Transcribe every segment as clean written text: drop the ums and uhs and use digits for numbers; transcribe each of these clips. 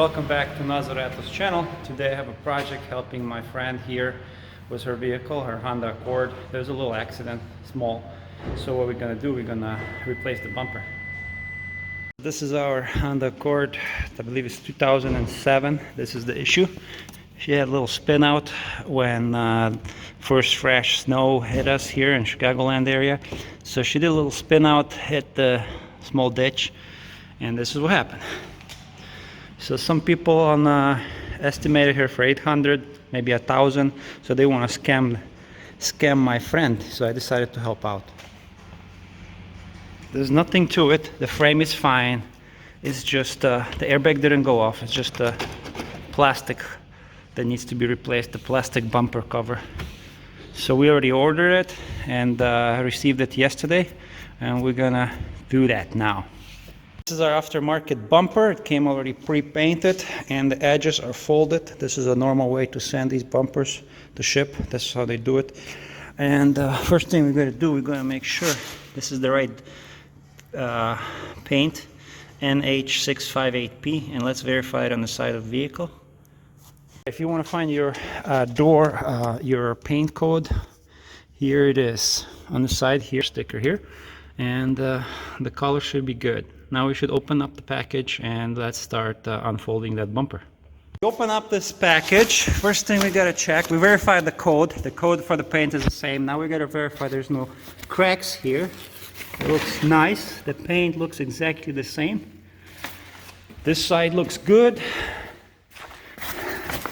welcome back to Nazarettos channel. Today I have a project helping my friend here with her vehicle, her Honda Accord. There's a little accident, small. So what we're gonna do, we're gonna replace the bumper. This is our Honda Accord, I believe it's 2007. This is the issue. She had a little spin out when first fresh snow hit us here in Chicagoland area. So she did a little spin out, hit the small ditch, and this is what happened. So some people estimated her for 800, maybe 1,000. So they want to scam my friend. So I decided to help out. There's nothing to it. The frame is fine. It's just the airbag didn't go off. It's just the plastic that needs to be replaced. The plastic bumper cover. So we already ordered it and received it yesterday, and we're gonna do that now. This is our aftermarket bumper. It came already pre-painted and the edges are folded. This is a normal way to send these bumpers to ship. That's how they do it. And first thing we're going to do, we're going to make sure this is the right paint, NH658P, and let's verify it on the side of the vehicle. If you want to find your door, your paint code, here it is on the side here, sticker here, and the color should be good. Now we should open up the package and let's start unfolding that bumper. We open up this package. First thing we gotta check, we verified the code. The code for the paint is the same. Now we gotta verify there's no cracks here. It looks nice. The paint looks exactly the same. This side looks good.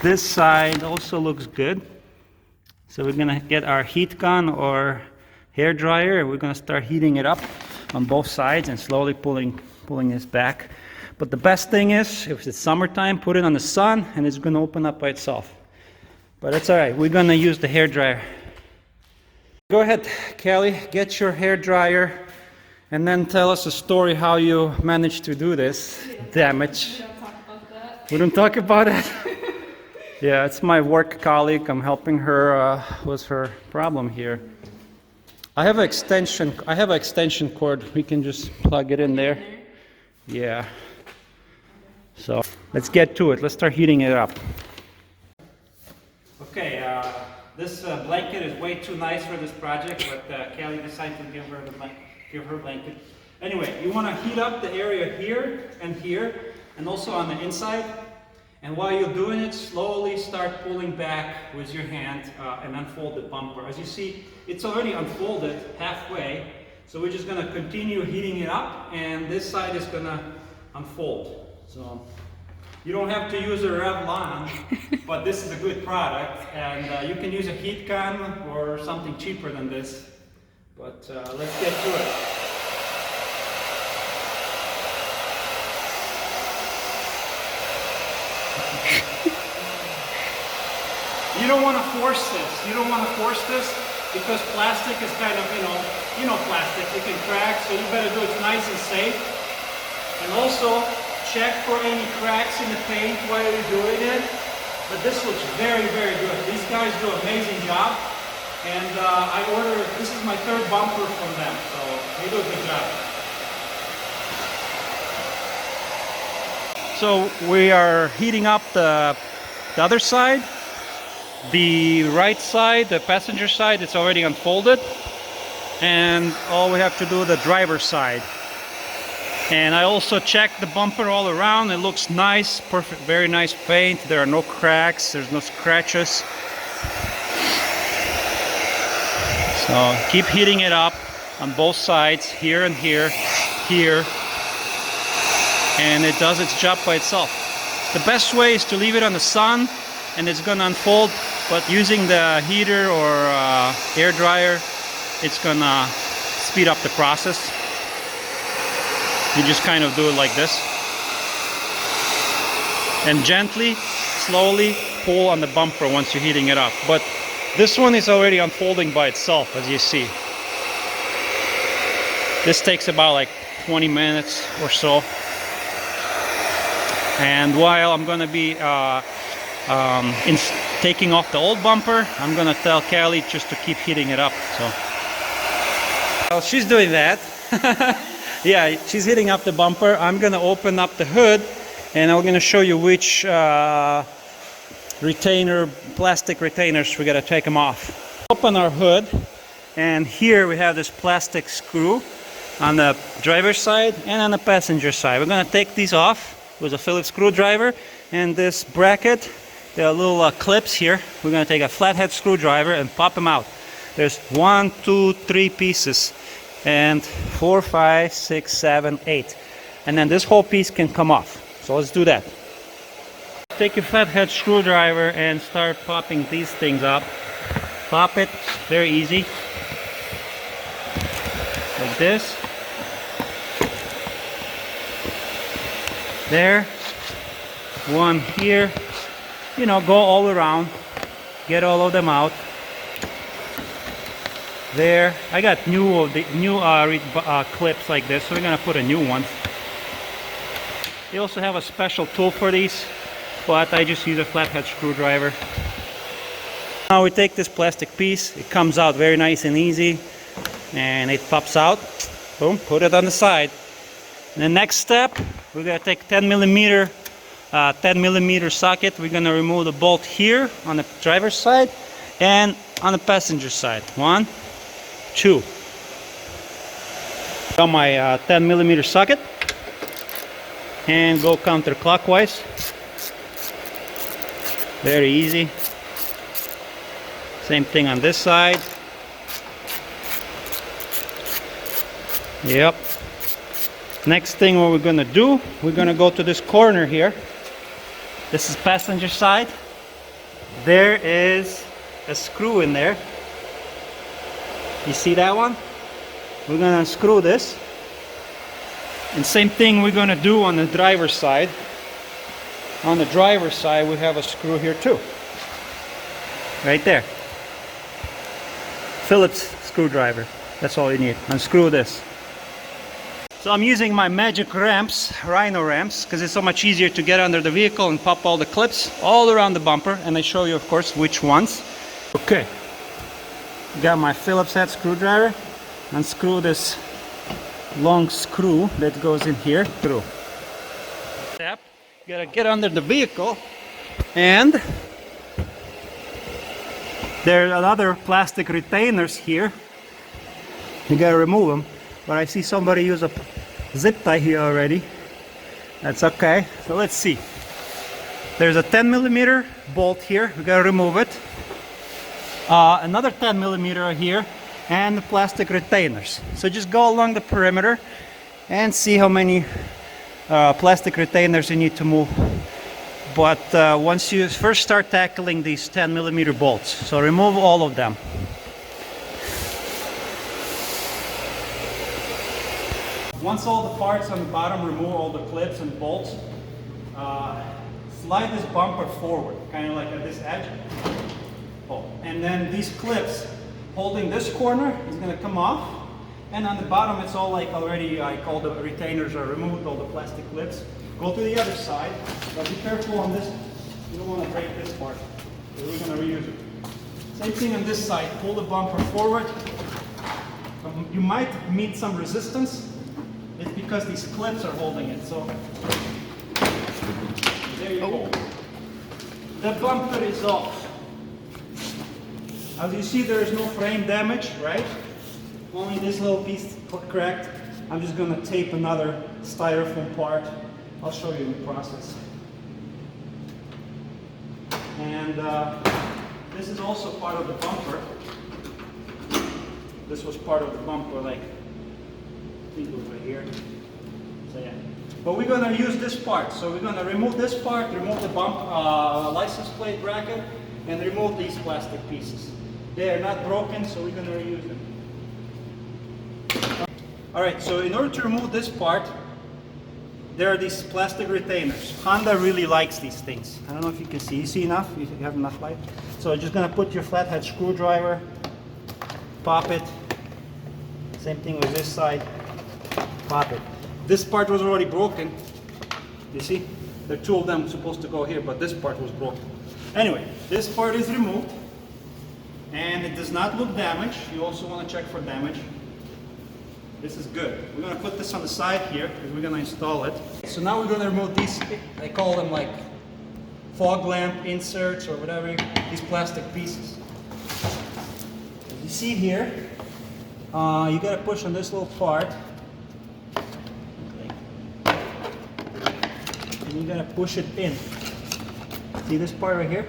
This side also looks good. So we're gonna get our heat gun or hair dryer and we're gonna start heating it up on both sides and slowly pulling this back. But the best thing is, if it's summertime, put it on the sun and it's going to open up by itself. But it's alright, we're going to use the hair dryer. Go ahead, Kelly, get your hair dryer and then tell us a story how you managed to do this damage. We don't talk about that. We don't talk about it? Yeah, it's my work colleague. I'm helping her with her problem here. I have an extension cord. We can just plug it in there. Yeah. So let's get to it. Let's start heating it up. Okay, this blanket is way too nice for this project, but Kelly decided to give her blanket. Anyway, you want to heat up the area here, and also on the inside. And while you're doing it, slowly start pulling back with your hand and unfold the bumper. As you see, it's already unfolded halfway. So we're just going to continue heating it up, and this side is going to unfold. So you don't have to use a Revlon, but this is a good product. And you can use a heat gun or something cheaper than this. But let's get to it. You don't want to force this. You don't want to force this because plastic is kind of, you know plastic, it can crack, so you better do it nice and safe. And also check for any cracks in the paint while you're doing it. But this looks very, very good. These guys do an amazing job. And this is my third bumper from them, so they do a good job. So we are heating up the other side. The right side, the passenger side, it's already unfolded, and all we have to do the driver's side. And I also checked the bumper all around. It looks nice, perfect, very nice paint. There are no cracks, there's no scratches. So keep heating it up on both sides, here and here, and it does its job by itself. The best way is to leave it on the sun and it's gonna unfold, but using the heater or air dryer, it's gonna speed up the process. You just kind of do it like this and gently, slowly pull on the bumper once you're heating it up. But this one is already unfolding by itself, as you see. This takes about like 20 minutes or so. And while I'm gonna be taking off the old bumper, I'm gonna tell Kelly just to keep heating it up. So while she's doing that, yeah, she's heating up the bumper, I'm gonna open up the hood and I'm going to show you which plastic retainers we got to take them off. Open our hood, and here we have this plastic screw on the driver's side and on the passenger side. We're going to take these off with a Phillips screwdriver, and this bracket, there are little clips here. We're going to take a flathead screwdriver and pop them out. There's 1, 2, 3 pieces, and 4, 5, 6, 7, 8, and then this whole piece can come off. So let's do that. Take your flathead screwdriver and start popping these things up. Pop it, very easy, like this. There, one here. You know, go all around, get all of them out. There, I got new clips like this, so we're gonna put a new one. They also have a special tool for these, but I just use a flathead screwdriver. Now we take this plastic piece, it comes out very nice and easy, and it pops out. Boom, put it on the side. And the next step, we're gonna take 10 millimeter socket. We're gonna remove the bolt here on the driver's side and on the passenger side. 1, 2. Got my 10 millimeter socket, and go counterclockwise. Very easy. Same thing on this side. Yep. Next thing what we're gonna do, we're gonna go to this corner here. This is passenger side. There is a screw in there. You see that one? We're gonna unscrew this. And same thing we're gonna do on the driver's side. On the driver's side we have a screw here too. Right there. Phillips screwdriver. That's all you need. Unscrew this. So I'm using my magic ramps, Rhino ramps, because it's so much easier to get under the vehicle and pop all the clips all around the bumper, and I show you of course which ones. Okay, got my Phillips head screwdriver. Unscrew this long screw that goes in here through. Step, you gotta get under the vehicle, and there are other plastic retainers here. You gotta remove them. But I see somebody use a zip tie here already. That's okay. So let's see. There's a 10 millimeter bolt here. We gotta remove it. Another 10 millimeter here, and the plastic retainers. So just go along the perimeter and see how many plastic retainers you need to move. But once you first start tackling these 10 millimeter bolts, so remove all of them. Once all the parts on the bottom, remove all the clips and bolts. Slide this bumper forward, kind of like at this edge. Oh. And then these clips holding this corner is going to come off. And on the bottom it's all like already, I call the retainers are removed, all the plastic clips. Go to the other side, but be careful on this. You don't want to break this part. So we're going to reuse it. Same thing on this side, pull the bumper forward. You might meet some resistance. It's because these clips are holding it, so there you go. The bumper is off. As you see, there is no frame damage, right? Only this little piece cracked. I'm just going to tape another styrofoam part. I'll show you the process. And this is also part of the bumper. This was part of the bumper, like over here. So yeah, but we're gonna use this part. So we're gonna remove this part, remove the license plate bracket, and remove these plastic pieces. They are not broken, so we're gonna reuse them. All right. So in order to remove this part, there are these plastic retainers. Honda really likes these things. I don't know if you can see. You see enough? You have enough light? So you're just gonna put your flathead screwdriver, pop it. Same thing with this side. Pop it. This part was already broken. You see? There are two of them supposed to go here, but this part was broken. Anyway, this part is removed, and it does not look damaged. You also want to check for damage. This is good. We're gonna put this on the side here because we're gonna install it. So now we're gonna remove these, I call them like fog lamp inserts or whatever, these plastic pieces. As you see here, you gotta push on this little part. And you're gonna push it in. See this part right here?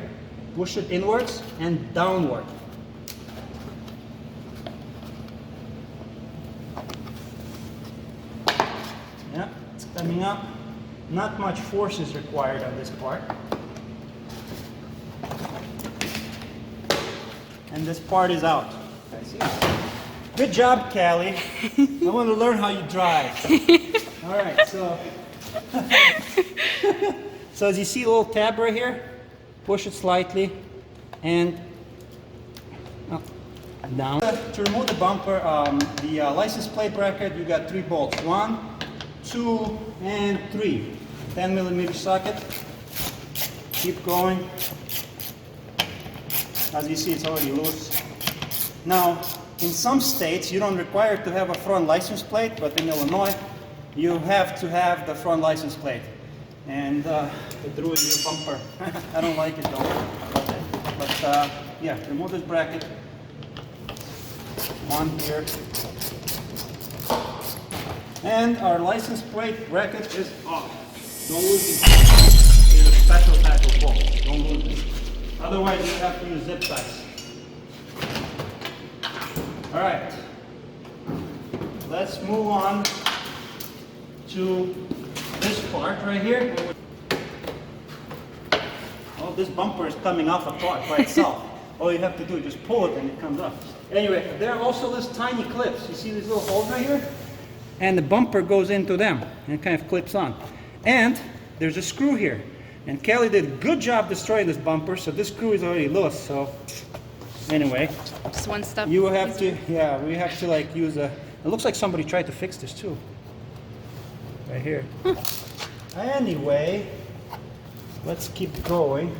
Push it inwards and downward. Yeah, it's coming up. Not much force is required on this part. And this part is out. See? Good job, Callie. I want to learn how you drive. All right, so so as you see a little tab right here, push it slightly and up, down. To remove the bumper, the license plate bracket, you got 3 bolts. 1, 2, and 3. 10mm socket. Keep going. As you see, it's already loose. Now, in some states, you don't require to have a front license plate, but in Illinois, you have to have the front license plate. And it ruins your bumper. I don't like it though. But yeah, remove this bracket. One here. And our license plate bracket is off. Don't lose it. It's a special type of bolt. Don't lose it. Otherwise, you have to use zip ties. All right. Let's move on to this part right here. Oh, this bumper is coming off apart by itself. All you have to do is just pull it and it comes off. Anyway, there are also these tiny clips. You see these little holes right here? And the bumper goes into them and it kind of clips on. And there's a screw here. And Kelly did a good job destroying this bumper, so this screw is already loose. So anyway, just one step. You will have to, yeah, we have to like use a. It looks like somebody tried to fix this too. Right here. Anyway, let's keep going.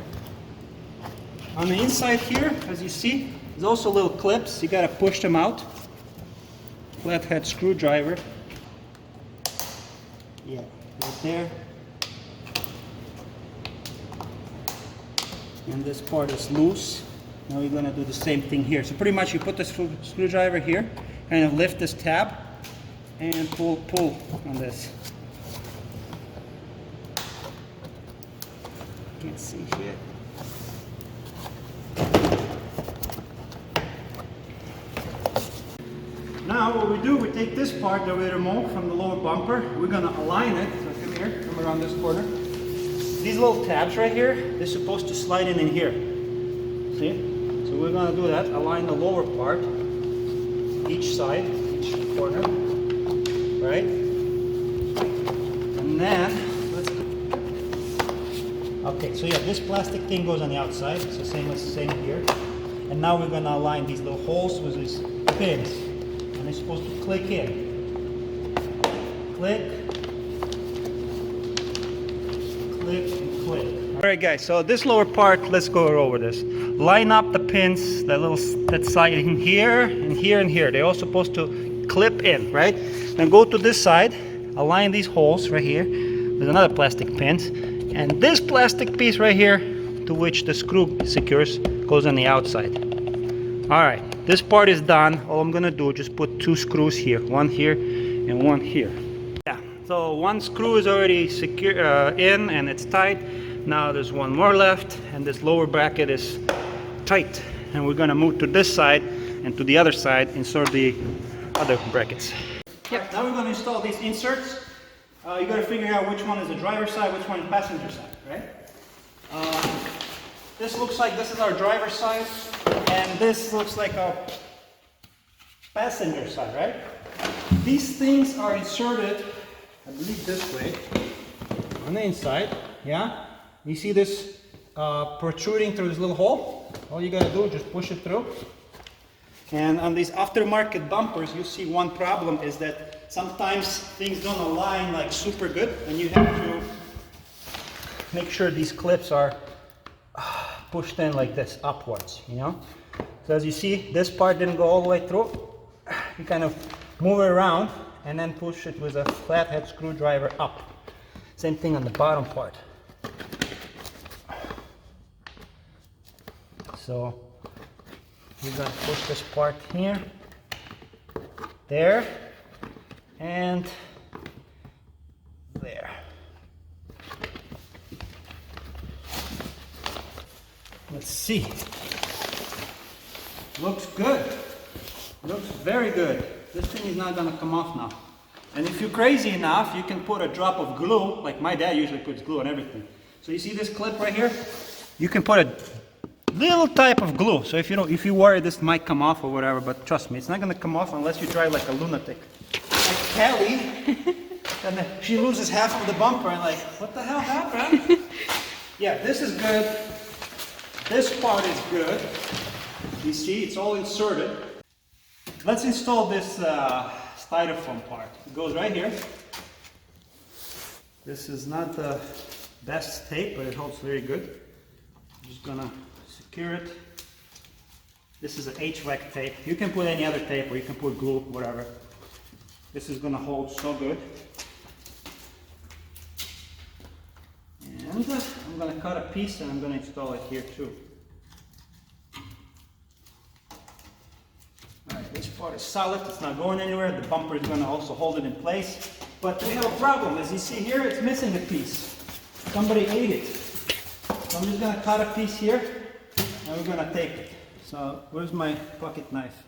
On the inside here, as you see, there's also little clips. You gotta push them out. Flathead screwdriver. Yeah, right there. And this part is loose. Now we're gonna do the same thing here. So pretty much you put the screwdriver here, kind of lift this tab, and pull on this. Can't see here. Now what we do, we take this part that we removed from the lower bumper, we're gonna align it. So come here, come around this corner. These little tabs right here, they're supposed to slide in here. See? So we're gonna do that, align the lower part, each side, each corner, right? And then, let's, okay, so yeah, this plastic thing goes on the outside, so same here. And now we're gonna align these little holes with these pins. And they're supposed to click in. Click. Click and click. Alright guys, so this lower part, let's go over this. Line up the pins, that side in here and here and here. They're all supposed to clip in, right? Then go to this side, align these holes right here. There's another plastic pins. And this plastic piece right here, to which the screw secures, goes on the outside. Alright, this part is done. All I'm gonna do is just put 2 screws here, one here and one here. Yeah, so one screw is already secure in and it's tight. Now there's one more left and this lower bracket is tight. And we're gonna move to this side and to the other side, insert the other brackets. Yep. Now we're gonna install these inserts. You gotta figure out which one is the driver's side, which one is passenger side, right? This looks like this is our driver's side, and this looks like our passenger side, right? These things are inserted, I believe this way, on the inside, yeah? You see this protruding through this little hole? All you gotta do is just push it through. And on these aftermarket bumpers, you see one problem is that sometimes things don't align like super good, and you have to make sure these clips are pushed in like this, upwards, you know? So as you see, this part didn't go all the way through. You kind of move it around and then push it with a flathead screwdriver up. Same thing on the bottom part. So you're going to push this part here, there, and there. Let's see. Looks good. Looks very good. This thing is not going to come off now. And if you're crazy enough, you can put a drop of glue, like my dad usually puts glue on everything. So you see this clip right here? You can put a little type of glue. So if you worry this might come off or whatever, but trust me, it's not going to come off unless you drive like a lunatic. Like Kelly, and then she loses half of the bumper and like, what the hell happened? Yeah, this is good. This part is good. You see, it's all inserted. Let's install this styrofoam part. It goes right here. This is not the best tape, but it holds very good. I'm just gonna secure it. This is an HVAC tape. You can put any other tape, or you can put glue, whatever. This is gonna hold so good. And I'm gonna cut a piece and I'm gonna install it here too. Alright, this part is solid, it's not going anywhere. The bumper is gonna also hold it in place. But we have a problem. As you see here, it's missing a piece. Somebody ate it. So I'm just gonna cut a piece here and we're gonna tape it. So where's my pocket knife?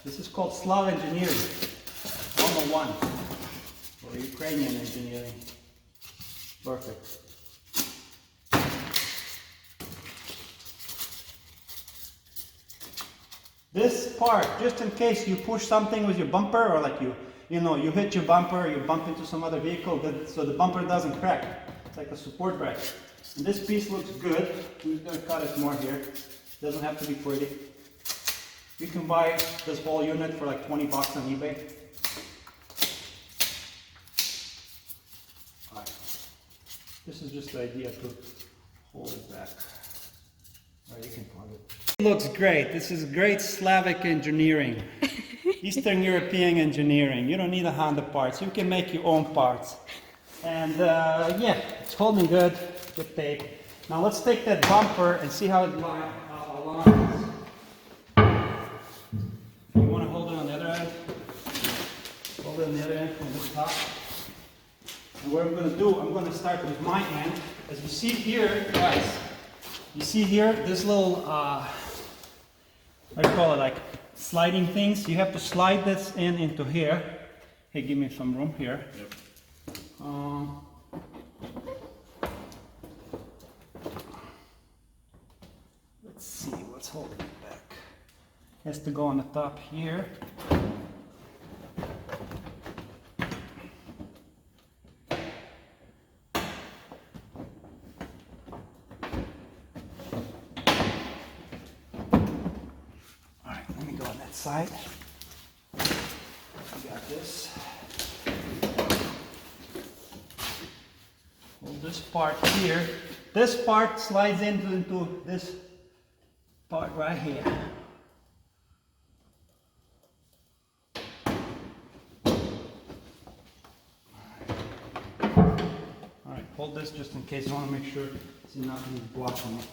This is called Slav engineering, 101, or Ukrainian engineering. Perfect. This part, just in case you push something with your bumper, or like you hit your bumper, you bump into some other vehicle, so the bumper doesn't crack. It's like a support bracket. And this piece looks good. I'm just going to cut it more here. Doesn't have to be pretty. You can buy this whole unit for like 20 bucks on eBay. Alright. This is just the idea to hold it back. Alright, you can plug it. It looks great. This is great Slavic engineering. Eastern European engineering. You don't need a Honda parts. You can make your own parts. And yeah, it's holding good. Good tape. Now let's take that bumper and see how it aligns. You want to hold it on the other end? Hold it on the other end from this top. And what I'm going to do, I'm going to start with my end. As you see here, guys, you see here, this little, what do you call it, like sliding things? You have to slide this into here. Hey, give me some room here. Yep. Let's see what's holding it back. Has to go on the top here. Alright, let me go on that side. We got this. Hold this part here. This part slides into this part right here. Alright, hold this just in case. I want to make sure it's nothing blocking it.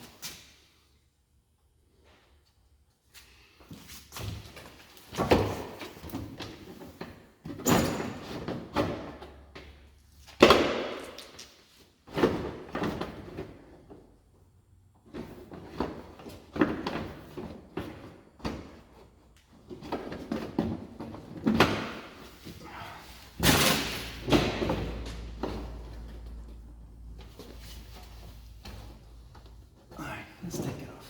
Let's take it off.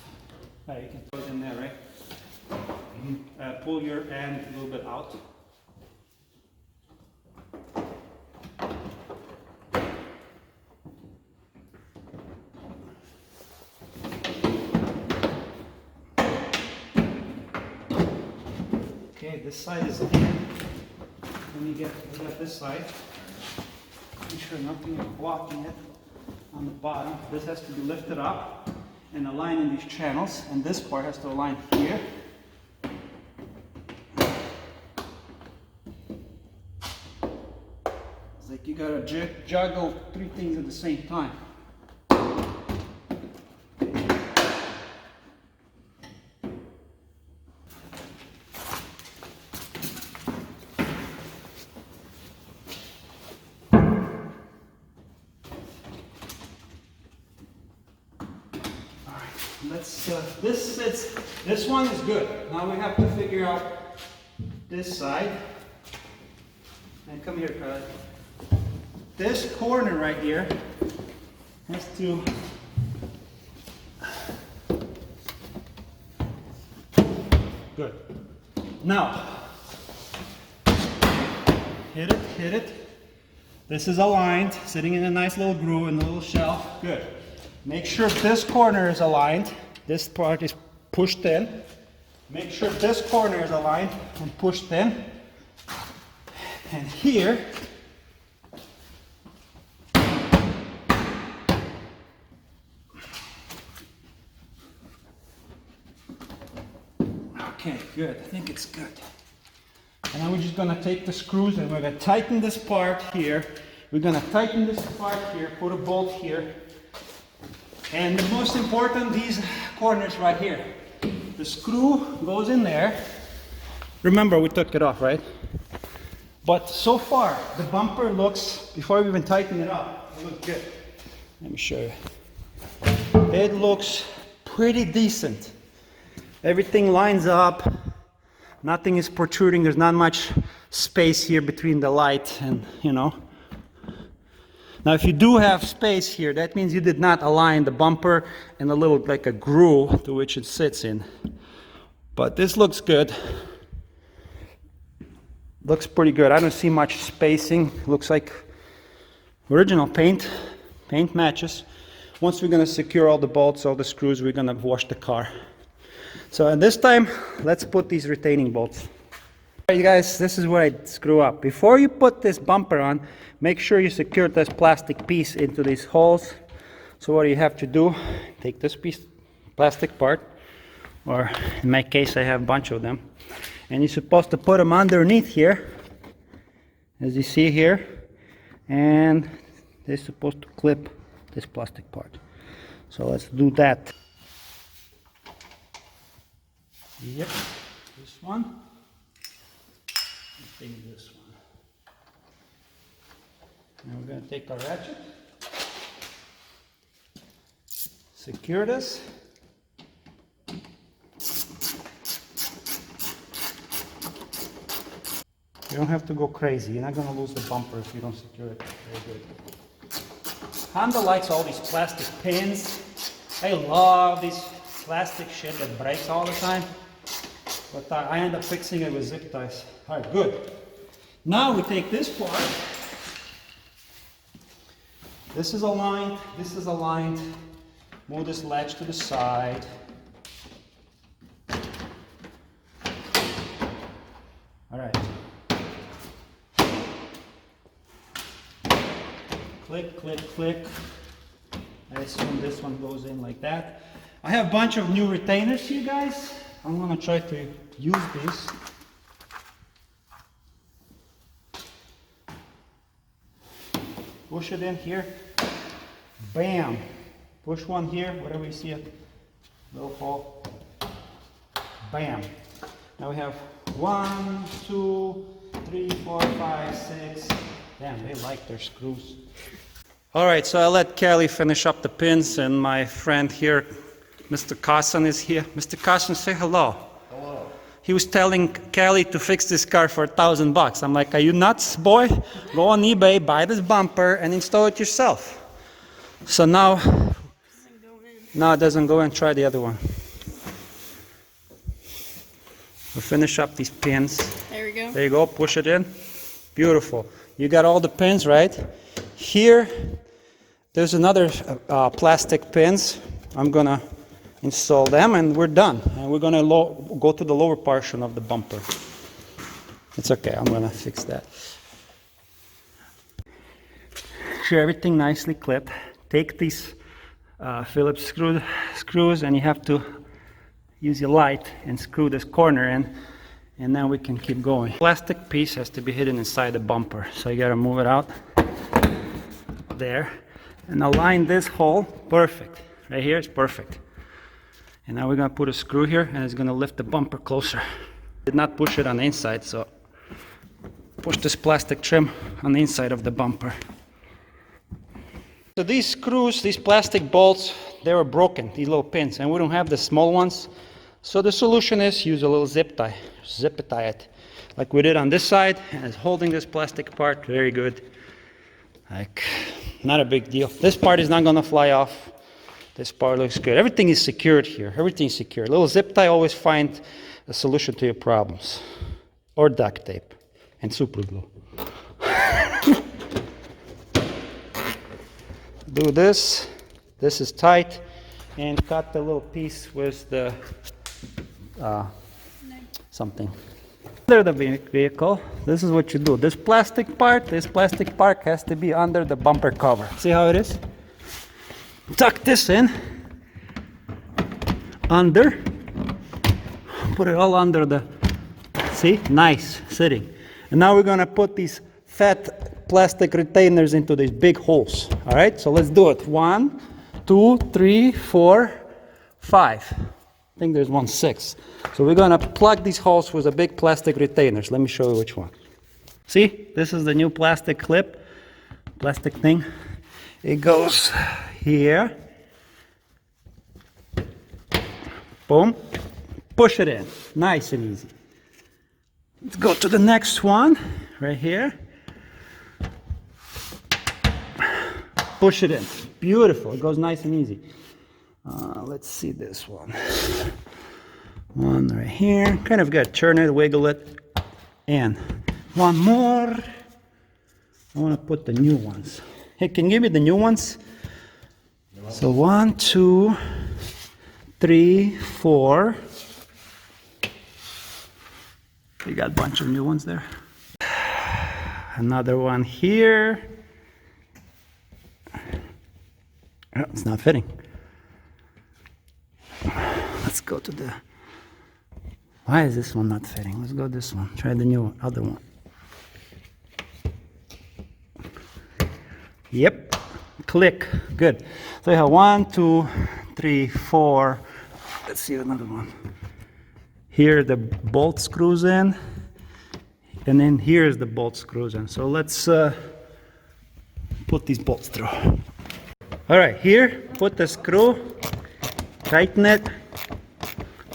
Alright, you can throw it in there, right? You can pull your end a little bit out. Okay, this side is in. Then we get this side. Make sure nothing is blocking it on the bottom. This has to be lifted up and align in these channels, and this part has to align here. gotta juggle three things at the same time. This one is good. Now we have to figure out this side. And come here, Carly. This corner right here has to good. Now hit it. This is aligned, sitting in a nice little groove in the little shelf. Good. Make sure this corner is aligned. This part is pushed in. Make sure this corner is aligned and pushed in. And here, okay, good. I think it's good. And now we're just gonna take the screws and we're gonna tighten this part here. We're gonna tighten this part here, put a bolt here. And the most important, these corners right here. The screw goes in there. Remember, we took it off, right? But so far, the bumper looks, before we even tighten it up, it looks good. Let me show you. It looks pretty decent. Everything lines up. Nothing is protruding. There's not much space here between the light and, you know. Now, if you do have space here, that means you did not align the bumper and a little, like a groove to which it sits in. But this looks good. Looks pretty good. I don't see much spacing. Looks like original paint. Paint matches. Once we're going to secure all the bolts, all the screws, we're going to wash the car. So at this time, let's put these retaining bolts. All right, you guys, this is where I screw up. Before you put this bumper on, make sure you secure this plastic piece into these holes. So what you have to do, take this piece, plastic part, or in my case I have a bunch of them, and you're supposed to put them underneath here, as you see here, and they're supposed to clip this plastic part. So let's do that. Yep, this one. I think this one. Now we're going to take our ratchet, secure this. You don't have to go crazy. You're not going to lose the bumper if you don't secure it very good. Honda likes all these plastic pins. I love this plastic shit that breaks all the time. But I end up fixing it with zip ties. All right, good. Now we take this part. This is aligned. This is aligned. Move this latch to the side. All right. Click, click, click. I assume this one goes in like that. I have a bunch of new retainers here, guys. I'm going to try to use these. Push it in here. Bam. Push one here, wherever you see it. Little hole. Bam. Now we have 1, 2, 3, 4, 5, 6. Damn, they like their screws. Alright, so I let Kelly finish up the pins, and my friend here, Mr. Carson, is here. Mr. Carson, say hello. Hello. He was telling Kelly to fix this car for $1,000. I'm like, are you nuts, boy? Go on eBay, buy this bumper, and install it yourself. So now it doesn't go in. Try the other one. We'll finish up these pins. There we go. There you go, push it in. Beautiful. You got all the pins, right? Here, there's another plastic pins. I'm gonna install them and we're done. And we're gonna go to the lower portion of the bumper. It's okay, I'm gonna fix that. Sure, everything nicely clipped. Take these Phillips screws and you have to use your light and screw this corner in, and then we can keep going. Plastic piece has to be hidden inside the bumper, so you gotta move it out. there and align this hole. Perfect. Right here is perfect. And now we're gonna put a screw here and it's gonna lift the bumper closer. Did not push it on the inside, so push this plastic trim on the inside of the bumper. So these screws, these plastic bolts, they were broken, these little pins, and we don't have the small ones. So the solution is use a little zip tie it, like we did on this side, and it's holding this plastic part very good. Like, not a big deal. This part is not gonna fly off. This part looks good. Everything is secured here. Everything's secure. A little zip tie, always find a solution to your problems. Or duct tape and super glue. Do this. This is tight, and cut the little piece with the something. Under the vehicle, this is what you do. This plastic part has to be under the bumper cover. See how it is? Tuck this in, under, put it all under the, see, nice, sitting. And now we're gonna put these fat plastic retainers into these big holes. All right, so let's do it. 1, 2, 3, 4, 5. I think there's 1, 6. So we're gonna plug these holes with the big plastic retainers. Let me show you which one. See, this is the new plastic clip, plastic thing. It goes here. Boom. Push it in. Nice and easy. Let's go to the next one, right here. Push it in. Beautiful. It goes nice and easy. Let's see this one. One right here. Kind of good. Turn it, wiggle it, and one more. I want to put the new ones. Hey, can you give me the new ones? So 1, 2, 3, 4. We got a bunch of new ones there. Another one here. Oh, it's not fitting. Let's go to the... Why is this one not fitting? Let's go this one. Try the new one, other one. Yep. Click. Good. So you have 1, 2, 3, 4. Let's see another one. Here the bolt screws in, and then here's the bolt screws in. So let's put these bolts through. All right, here, put the screw, tighten it.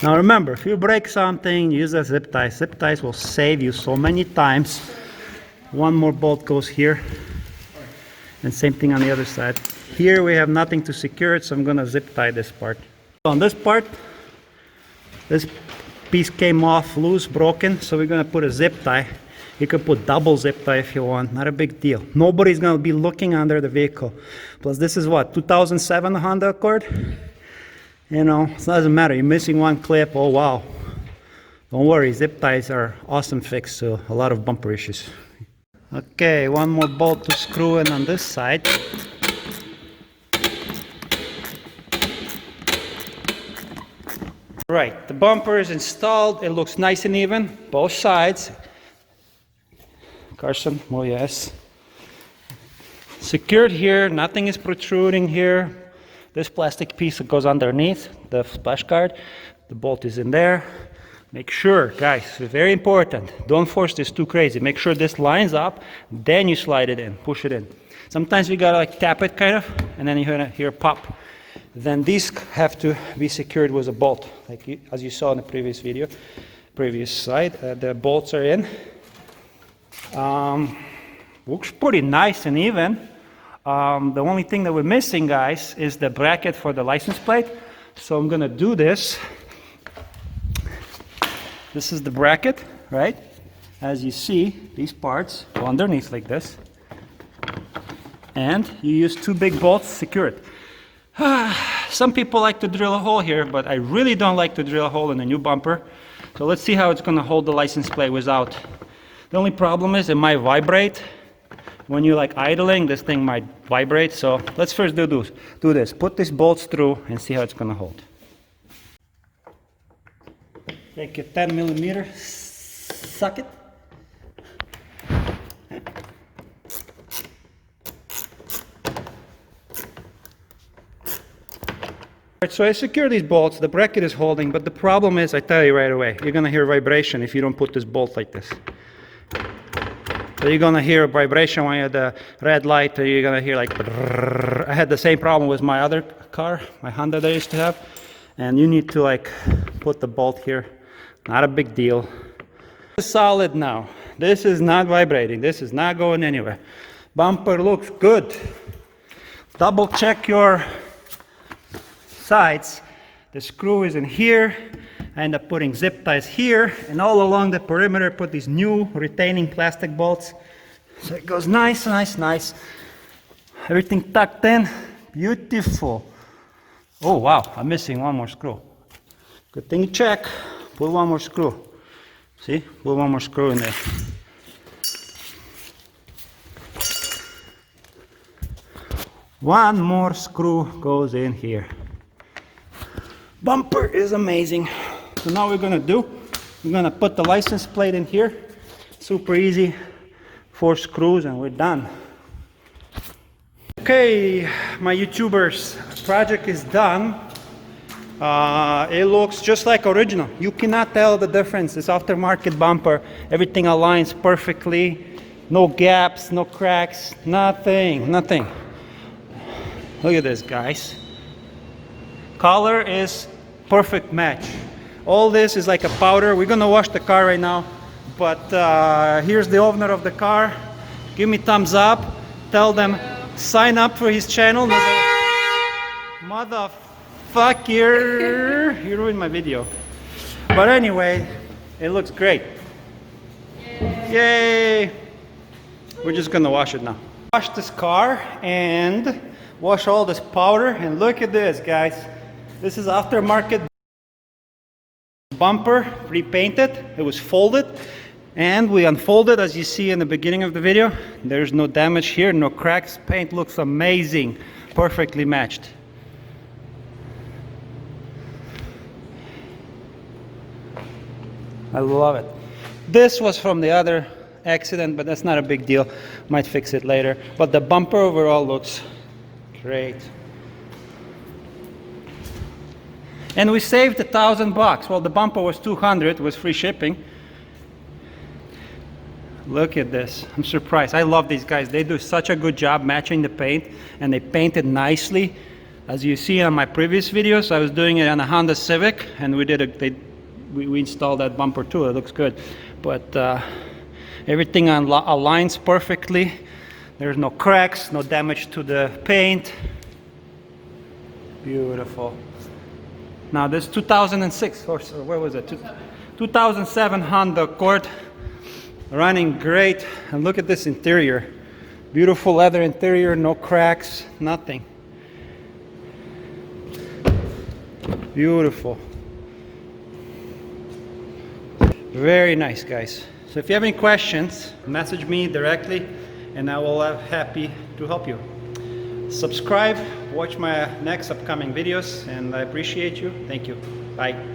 Now remember, if you break something, use a zip tie. Zip ties will save you so many times. One more bolt goes here, and same thing on the other side. Here we have nothing to secure it, so I'm gonna zip tie this part. On this part, this piece came off loose, broken, so we're gonna put a zip tie. You could put double zip tie if you want, not a big deal. Nobody's gonna be looking under the vehicle. Plus this is what, 2007 Honda Accord? You know, it doesn't matter, you're missing one clip, oh wow. Don't worry, zip ties are awesome fix to a lot of bumper issues. Okay, one more bolt to screw in on this side. Right, the bumper is installed, it looks nice and even, both sides. Carson, oh yes. Secured here, nothing is protruding here. This plastic piece that goes underneath the splash guard, the bolt is in there. Make sure, guys, very important, don't force this too crazy. Make sure this lines up, then you slide it in, push it in. Sometimes you gotta like tap it kind of, and then you're gonna hear pop. Then these have to be secured with a bolt, like as you saw in the previous video, previous slide. The bolts are in. Looks pretty nice and even. The only thing that we're missing, guys, is the bracket for the license plate. So I'm gonna do this. This is the bracket, right? As you see, these parts go underneath like this. And you use 2 big bolts to secure it. Some people like to drill a hole here, but I really don't like to drill a hole in a new bumper. So let's see how it's gonna hold the license plate without. The only problem is it might vibrate. When you're like idling, this thing might vibrate. So let's first do this. Put these bolts through and see how it's gonna hold. Take your 10mm socket. So I secure these bolts, the bracket is holding, but the problem is, I tell you right away, you're gonna hear vibration if you don't put this bolt like this. So you're gonna hear a vibration when you have the red light, or you're gonna hear like brrrr. I had the same problem with my other car, my Honda that I used to have, and you need to like put the bolt here. Not a big deal. It's solid now. This is not vibrating, this is not going anywhere. Bumper looks good. Double check your sides. The screw is in here. I end up putting zip ties here, and all along the perimeter put these new retaining plastic bolts. So it goes nice, nice, nice. Everything tucked in. Beautiful. Oh wow, I'm missing one more screw. Good thing you check. Put one more screw. See? Put one more screw in there. One more screw goes in here. Bumper is amazing. So now we're gonna put the license plate in here. Super easy. 4 screws and we're done. Okay, my YouTubers, project is done. It looks just like original. You cannot tell the difference. It's aftermarket bumper. Everything aligns perfectly. No gaps, no cracks, nothing, nothing. Look at this, guys. Color is perfect match. All this is like a powder. We're gonna wash the car right now, but here's the owner of the car. Give me thumbs up. Tell them sign up for his channel. Motherfucker, you ruined my video. But anyway, it looks great. Yay! We're just gonna wash it now. Wash this car and wash all this powder, and look at this, guys. This is aftermarket bumper, pre-painted. It was folded and we unfolded, as you see in the beginning of the video. There's no damage here, no cracks. Paint looks amazing, perfectly matched. I love it. This was from the other accident, but that's not a big deal. Might fix it later. But the bumper overall looks great. And we saved $1,000. Well, the bumper was $200 with free shipping. Look at this. I'm surprised. I love these guys. They do such a good job matching the paint, and they paint it nicely. As you see on my previous videos, I was doing it on a Honda Civic, and we installed that bumper too. It looks good. But everything aligns perfectly. There's no cracks, no damage to the paint. Beautiful. Now this 2006, or where was it? 2007 Honda Accord, running great. And look at this interior. Beautiful leather interior, no cracks, nothing. Beautiful. Very nice, guys. So if you have any questions, message me directly and I will be happy to help you. Subscribe, watch my next upcoming videos, and I appreciate you. Thank you. Bye.